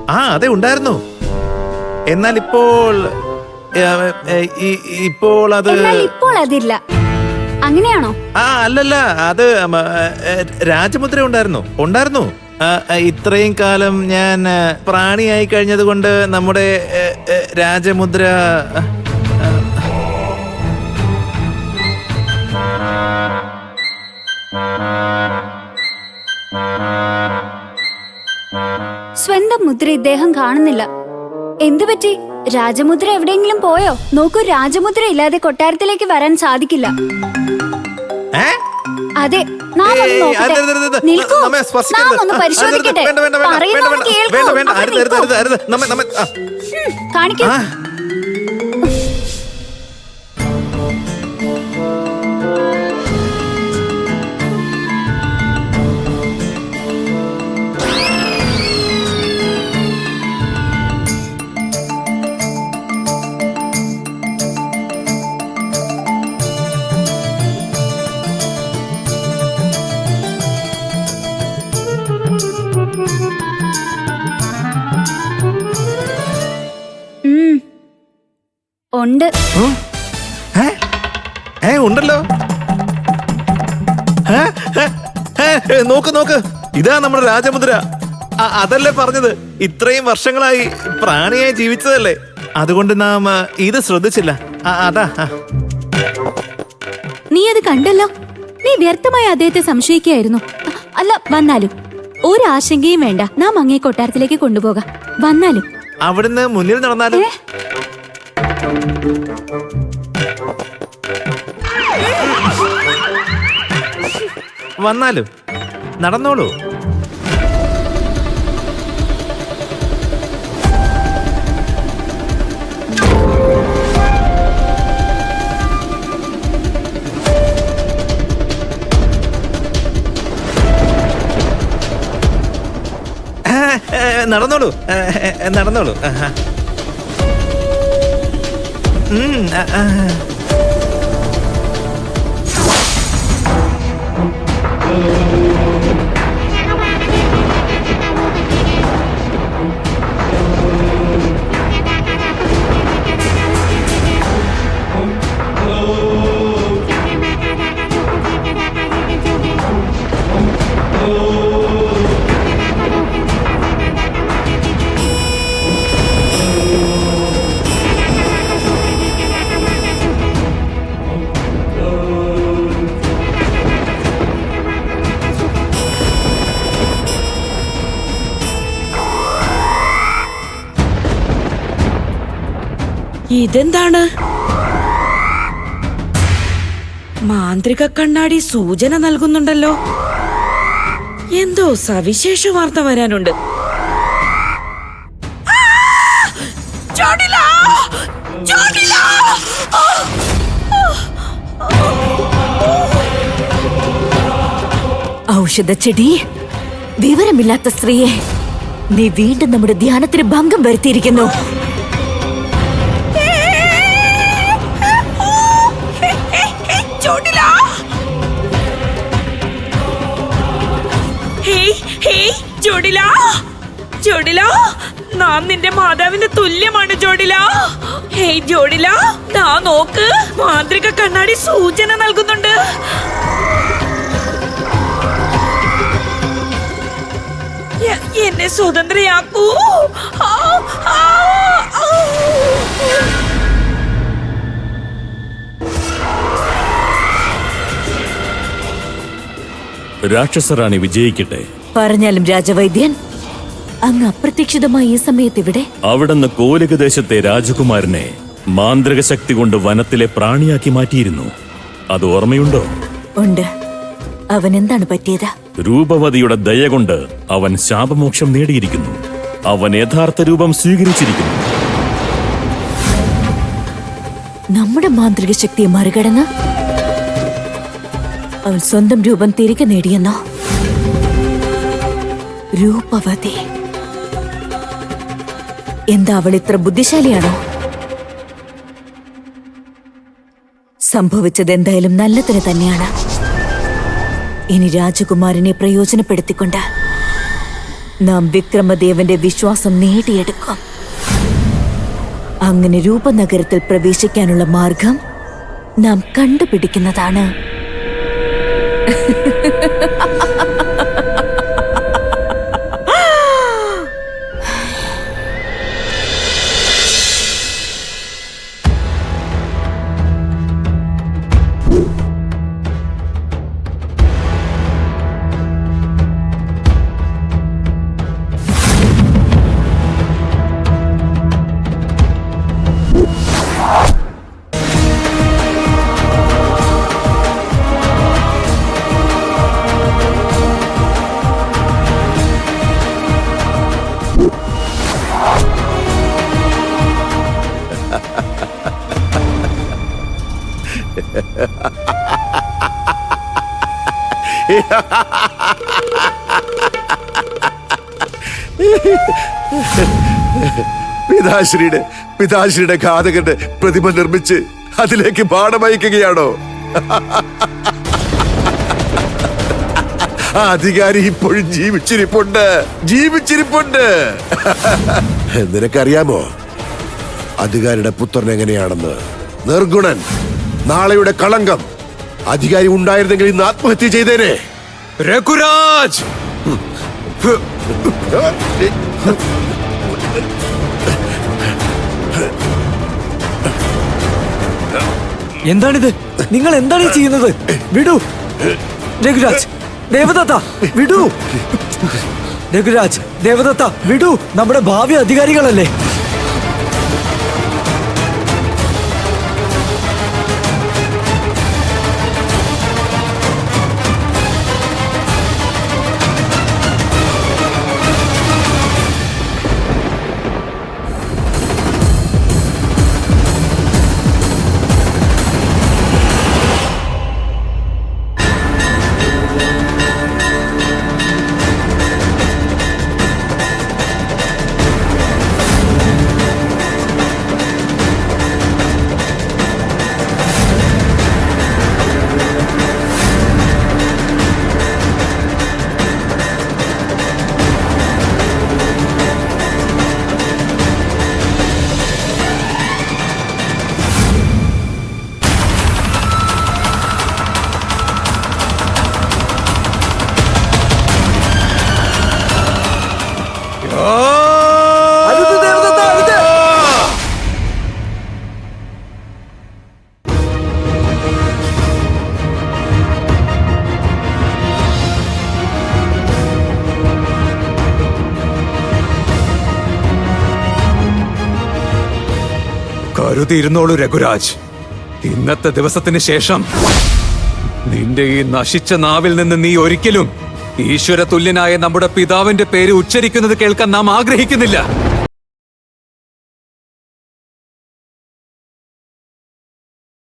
അതെ ഉണ്ടായിരുന്നു. എന്നാൽ ഇപ്പോൾ ഇപ്പോൾ അതില്ല. അങ്ങനെയാണോ? അല്ലല്ല, അത് രാജമുദ്ര ഉണ്ടായിരുന്നു. ഇത്രയും കാലം ഞാൻ പ്രാണിയായി കഴിഞ്ഞത് കൊണ്ട് നമ്മുടെ രാജമുദ്ര സ്വന്തം മുദ്ര ഇദ്ദേഹം കാണുന്നില്ല. എന്തു പറ്റി? രാജമുദ്ര എവിടെയെങ്കിലും പോയോ? നോക്കൂ, രാജമുദ്ര ഇല്ലാതെ കൊട്ടാരത്തിലേക്ക് വരാൻ സാധിക്കില്ല. അതെ, നാം ഒന്ന് നോക്കട്ടെ. നിൽക്കൂ, നാം ഒന്ന് പരിശോധിക്കട്ടെ. പറയുന്നത് കേൾക്കൂ. കാണിക്കൂ. ഉണ്ട്. ഉണ്ടല്ലോ. നോക്ക്, ഇതാ നമ്മുടെ രാജമുദ്ര. അതല്ലേ പറഞ്ഞത്, ഇത്രയും വർഷങ്ങളായി പ്രാണിയായി ജീവിച്ചതല്ലേ, അതുകൊണ്ട് നാം ഇത് ശ്രദ്ധിച്ചില്ല. അതാ. നീ അത് കണ്ടല്ലോ. നീ വ്യർത്ഥമായി അദ്ദേഹത്തെ സംശയിക്കുകയായിരുന്നു. അല്ല, വന്നാലും ഒരാശങ്കയും വേണ്ട. നാം അങ്ങേ കൊട്ടാരത്തിലേക്ക് കൊണ്ടുപോകാം. വന്നാലും അവിടുന്ന് മുന്നിൽ നടന്നാലും വന്നാലും നടന്നോളൂ. നടന്നോളൂ. ഇതെന്താണ്? മാന്ത്രിക കണ്ണാടി സൂചന നൽകുന്നുണ്ടല്ലോ. എന്തോ സവിശേഷ വാർത്ത വരാനുണ്ട്. ഔഷധച്ചെടി, വിവരമില്ലാത്ത സ്ത്രീയെ, നീ വീണ്ടും നമ്മുടെ ധ്യാനത്തിന് ഭംഗം വരുത്തിയിരിക്കുന്നു. നാം നിന്റെ മാതാവിന്റെ തുല്യമാണ് ജോഡില. ഹേയ് ജോഡില, ദാ നോക്ക്, മാന്ത്രിക കണ്ണാടി സൂചന നൽകുന്നുണ്ട്. എന്നെ സ്വതന്ത്രയാക്കൂ. രാക്ഷസറാണി വിജയിക്കട്ടെ. പറഞ്ഞാലും രാജവൈദ്യൻ, അങ്ങ് അപ്രതീക്ഷിതമായി ഈ സമയത്ത് ഇവിടെ? അവിടുന്ന് കോലികദേശത്തെ രാജകുമാരനെ മാന്ത്രിക ശക്തി കൊണ്ട് വനത്തിലെ പ്രാണിയാക്കി മാറ്റിയിരുന്നു. അത് ഓർമ്മയുണ്ടോ? ഉണ്ട്. അവൻ എന്താണ് പറ്റിയത്? രൂപവതിയുടെ ദയ കൊണ്ട് അവൻ ശാപമോക്ഷം നേടിയിരിക്കുന്നു. അവൻ യഥാർത്ഥ രൂപം സ്വീകരിച്ചിരിക്കുന്നു. നമ്മുടെ മാന്ത്രിക ശക്തിയെ മറികടന്ന് അവൻ സ്വന്തം രൂപം തിരികെ നേടിയെന്നോ? രൂപവതി എന്താ അവൾ ഇത്ര ബുദ്ധിശാലിയാണോ? സംഭവിച്ചത് എന്തായാലും നല്ലതിന് തന്നെയാണ്. ഇനി രാജകുമാരനെ പ്രയോജനപ്പെടുത്തിക്കൊണ്ട് നാം വിക്രമദേവന്റെ വിശ്വാസം നേടിയെടുക്കും. അങ്ങനെ രൂപനഗരത്തിൽ പ്രവേശിക്കാനുള്ള മാർഗം നാം കണ്ടുപിടിക്കുന്നതാണ്. പിതാശ്രീയുടെ ഘാതകന്റെ പ്രതിമ നിർമ്മിച്ച് അതിലേക്ക് ബാണമയക്കുകയാണോ? ആ അധികാരി ഇപ്പോഴും ജീവിച്ചിരിപ്പുണ്ട്. നിനക്കറിയാമോ അധികാരിയുടെ പുത്രൻ എങ്ങനെയാണെന്ന്? നിർഗുണൻ, നാളെയുടെ കളങ്കം. അധികാരി ഉണ്ടായിരുന്നെങ്കിൽ ഇന്ന് ആത്മഹത്യ ചെയ്തേനെ. രഘുരാജ്! എന്താണിത്? നിങ്ങൾ എന്താണ് ഈ ചെയ്യുന്നത്? വിടൂ രഘുരാജ്! ദേവദത്ത വിടൂ! രഘുരാജ്, ദേവദത്ത വിടൂ! നമ്മുടെ ഭാവി അധികാരികളല്ലേ? കരുതിയിരുന്നോളൂ രഘുരാജ്, ഇന്നത്തെ ദിവസത്തിന് ശേഷം നിന്റെ ഈ നശിച്ച നാവിൽ നിന്ന് നീ ഒരിക്കലും ഈശ്വര തുല്യനായ നമ്മുടെ പിതാവിന്റെ പേര് ഉച്ചരിക്കുന്നത് കേൾക്കാൻ നാം ആഗ്രഹിക്കുന്നില്ല.